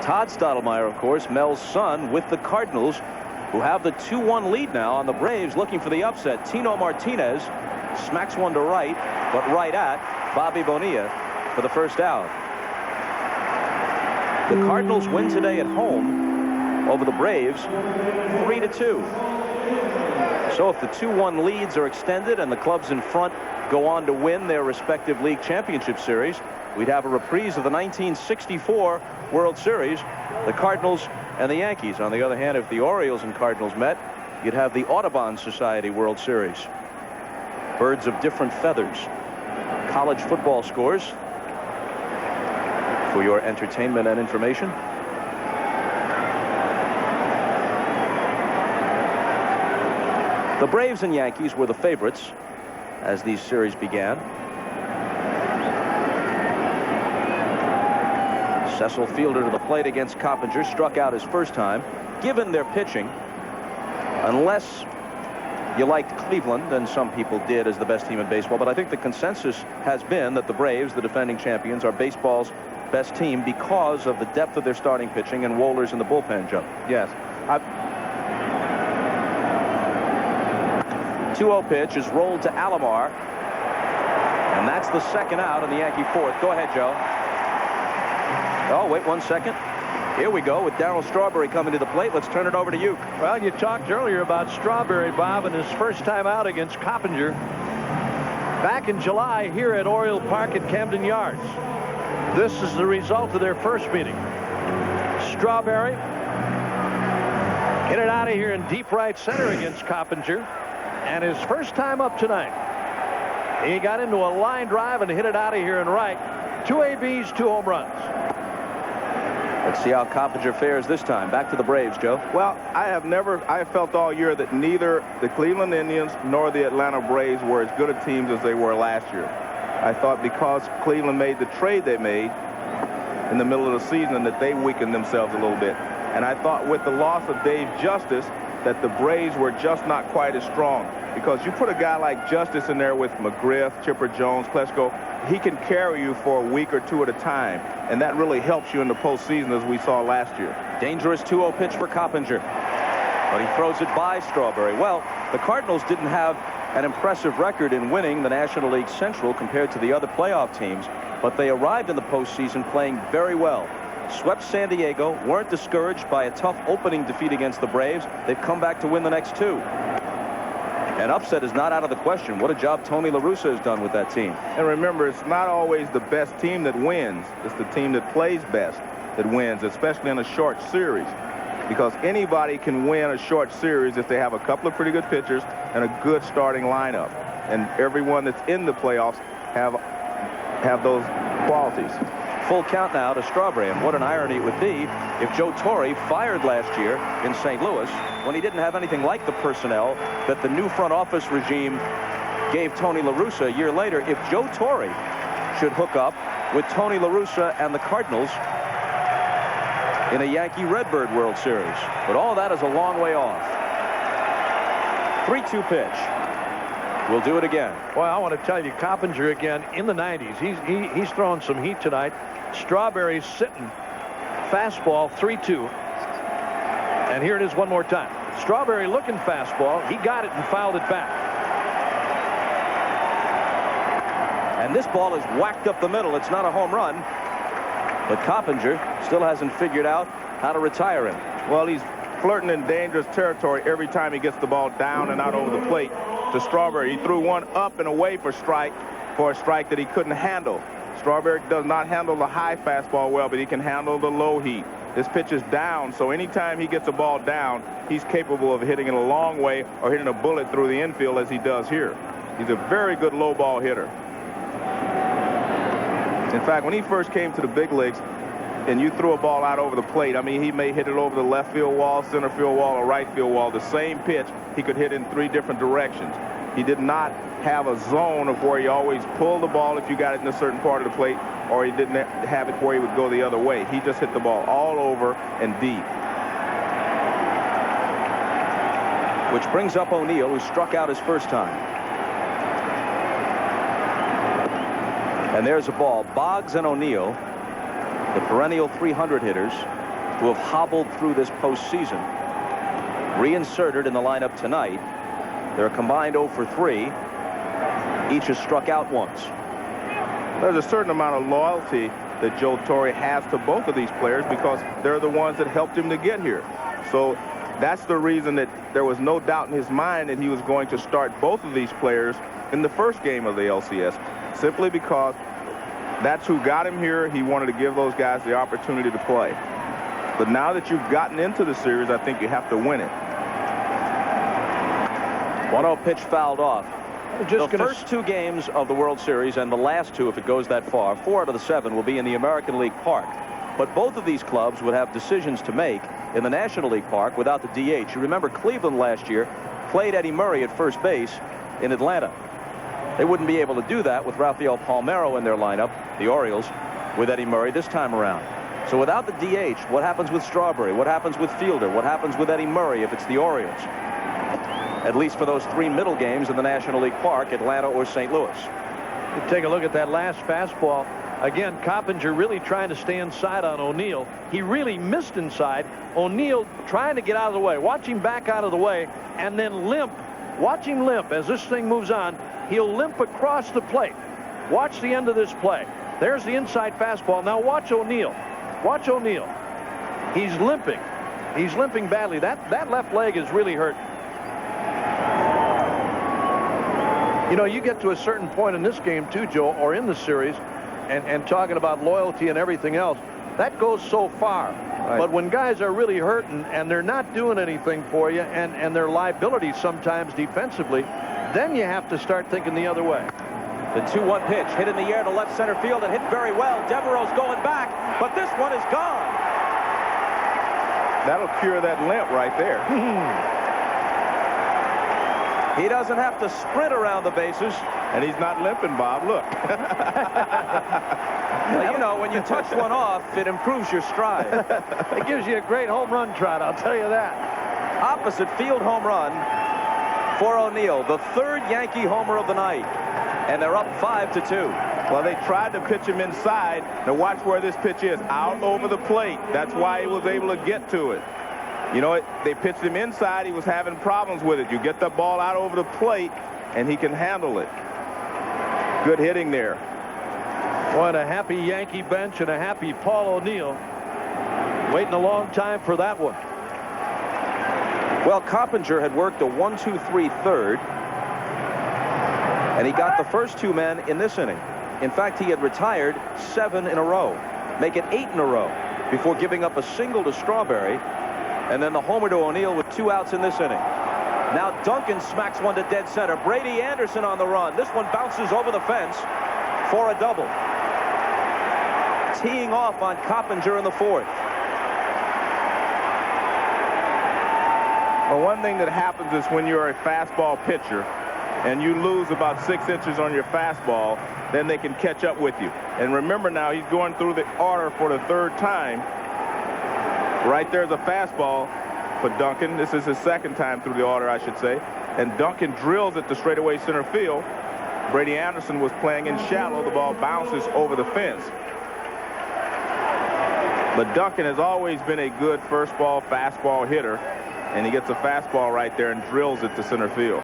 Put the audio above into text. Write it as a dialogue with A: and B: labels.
A: Todd Stottlemyre, of course, Mel's son, with the Cardinals, who have the 2-1 lead now on the Braves, looking for the upset. Tino Martinez smacks one to right, but right at Bobby Bonilla for the first out. The Cardinals win today at home over the Braves 3-2. So if the 2-1 leads are extended and the clubs in front go on to win their respective league championship series, we'd have a reprise of the 1964 World Series, the Cardinals and the Yankees. On the other hand, if the Orioles and Cardinals met, you'd have the Audubon Society World Series. Birds of different feathers. College football scores for your entertainment and information. The Braves and Yankees were the favorites as these series began. Cecil fielder to the plate against Coppinger, struck out his first time. Given their pitching, unless you liked Cleveland, and some people did, as the best team in baseball, but I think the consensus has been that the Braves, the defending champions, are baseball's best team because of the depth of their starting pitching and Wohlers in the bullpen, Joe.
B: Yes.
A: 2-0 pitch is rolled to Alomar, and that's the second out in the Yankee fourth. Go ahead, Joe. Oh, wait 1 second. Here we go with Darryl Strawberry coming to the plate. Let's turn it over to you.
C: Well, you talked earlier about Strawberry, Bob, and his first time out against Coppinger back in July here at Oriole Park at Camden Yards. This is the result of their first meeting. Strawberry hit it out of here in deep right center against Coppinger, and his first time up tonight, he got into a line drive and hit it out of here in right. 2 ABs, 2 home runs.
A: Let's see how Coppinger fares this time. Back to the Braves, Joe.
B: Well, I have felt all year that neither the Cleveland Indians nor the Atlanta Braves were as good a teams as they were last year. I thought because Cleveland made the trade they made in the middle of the season that they weakened themselves a little bit. And I thought with the loss of Dave Justice that the Braves were just not quite as strong. Because you put a guy like Justice in there with McGriff, Chipper Jones, Klesko, he can carry you for a week or two at a time. And that really helps you in the postseason, as we saw last year.
A: Dangerous 2-0 pitch for Coppinger. But he throws it by Strawberry. Well, the Cardinals didn't have an impressive record in winning the National League Central compared to the other playoff teams, but they arrived in the postseason playing very well. Swept San Diego, weren't discouraged by a tough opening defeat against the Braves. They've come back to win the next two. An upset is not out of the question. What a job Tony La Russa has done with that team.
B: And remember, it's not always the best team that wins. It's the team that plays best that wins, especially in a short series. Because anybody can win a short series if they have a couple of pretty good pitchers and a good starting lineup. And everyone that's in the playoffs have those qualities.
A: Full count now to Strawberry, and what an irony it would be if Joe Torre, fired last year in St. Louis when he didn't have anything like the personnel that the new front office regime gave Tony La Russa a year later, if Joe Torre should hook up with Tony La Russa and the Cardinals in a Yankee Redbird World Series. But all that is a long way off. 3-2 pitch. We'll do it again.
C: Well, I want to tell you, Coppinger again in the 90s. He's throwing some heat tonight. Strawberry's sitting. Fastball 3-2. And here it is one more time. Strawberry looking fastball. He got it and fouled it back.
A: And this ball is whacked up the middle. It's not a home run. But Coppinger still hasn't figured out how to retire him.
B: Well, he's flirting in dangerous territory every time he gets the ball down and out over the plate to Strawberry. He threw one up and away for a strike that he couldn't handle. Strawberry does not handle the high fastball well, but he can handle the low heat. This pitch is down, so anytime he gets a ball down, he's capable of hitting it a long way or hitting a bullet through the infield as he does here. He's a very good low ball hitter. In fact, when he first came to the big leagues and you threw a ball out over the plate, I mean, he may hit it over the left field wall, center field wall, or right field wall. The same pitch he could hit in 3 different directions. He did not have a zone of where he always pulled the ball if you got it in a certain part of the plate, or he didn't have it where he would go the other way. He just hit the ball all over and deep.
A: Which brings up O'Neill, who struck out his first time. And there's a ball. Boggs and O'Neill, the perennial 300 hitters, who have hobbled through this postseason, reinserted in the lineup tonight. They're a combined 0 for 3. Each has struck out once.
B: There's a certain amount of loyalty that Joe Torre has to both of these players because they're the ones that helped him to get here. So that's the reason that there was no doubt in his mind that he was going to start both of these players in the first game of the LCS, simply because that's who got him here. He wanted to give those guys the opportunity to play. But now that you've gotten into the series, I think you have to win it.
A: 1-0 pitch fouled off.
C: The
A: first 2 games of the World Series, and the last 2, if it goes that far, 4 out of the 7 will be in the American League Park. But both of these clubs would have decisions to make in the National League Park without the DH. You remember Cleveland last year played Eddie Murray at first base in Atlanta. They wouldn't be able to do that with Rafael Palmeiro in their lineup, the Orioles, with Eddie Murray this time around. So without the DH, what happens with Strawberry? What happens with Fielder? What happens with Eddie Murray if it's the Orioles? At least for those 3 middle games in the National League Park, Atlanta or St. Louis.
C: You take a look at that last fastball. Again, Coppinger really trying to stay inside on O'Neill. He really missed inside. O'Neill trying to get out of the way. Watch him back out of the way and then limp. Watch him limp as this thing moves on. He'll limp across the plate. Watch the end of this play. There's the inside fastball. Now watch O'Neill. Watch O'Neill. He's limping. He's limping badly. That left leg is really hurt. You know, you get to a certain point in this game too, Joe, or in the series, and talking about loyalty and everything else, that goes so far. Right. But when guys are really hurting and they're not doing anything for you, and their liabilities sometimes defensively, then you have to start thinking the other way.
A: The 2-1 pitch hit in the air to left center field and hit very well. Devereaux's going back, but this one is gone.
B: That'll cure that limp right there.
A: He doesn't have to sprint around the bases.
B: And he's not limping, Bob. Look.
A: Well, you know, when you touch one off, it improves your stride.
C: It gives you a great home run trot, I'll tell you that.
A: Opposite field home run for O'Neill, the 3rd Yankee homer of the night. And they're up 5-2.
B: Well, they tried to pitch him inside. Now watch where this pitch is. Out over the plate. That's why he was able to get to it. You know, they pitched him inside. He was having problems with it. You get the ball out over the plate, and he can handle it. Good hitting there.
C: Boy, and a happy Yankee bench and a happy Paul O'Neill. Waiting a long time for that one.
A: Well, Coppinger had worked a 1-2-3 third, and he got the first 2 men in this inning. In fact, he had retired 7 in a row, make it 8 in a row, before giving up a single to Strawberry, and then the homer to O'Neill with 2 outs in this inning. Now Duncan smacks one to dead center. Brady Anderson on the run. This one bounces over the fence for a double. Teeing off on Coppinger in the 4th.
B: Well, one thing that happens is when you're a fastball pitcher and you lose about 6 inches on your fastball, then they can catch up with you. And remember now, he's going through the order for the 3rd time. Right there's a fastball for Duncan. This is his 2nd time through the order, I should say. And Duncan drills it to straightaway center field. Brady Anderson was playing in shallow. The ball bounces over the fence. But Duncan has always been a good first ball, fastball hitter. And he gets a fastball right there and drills it to center field.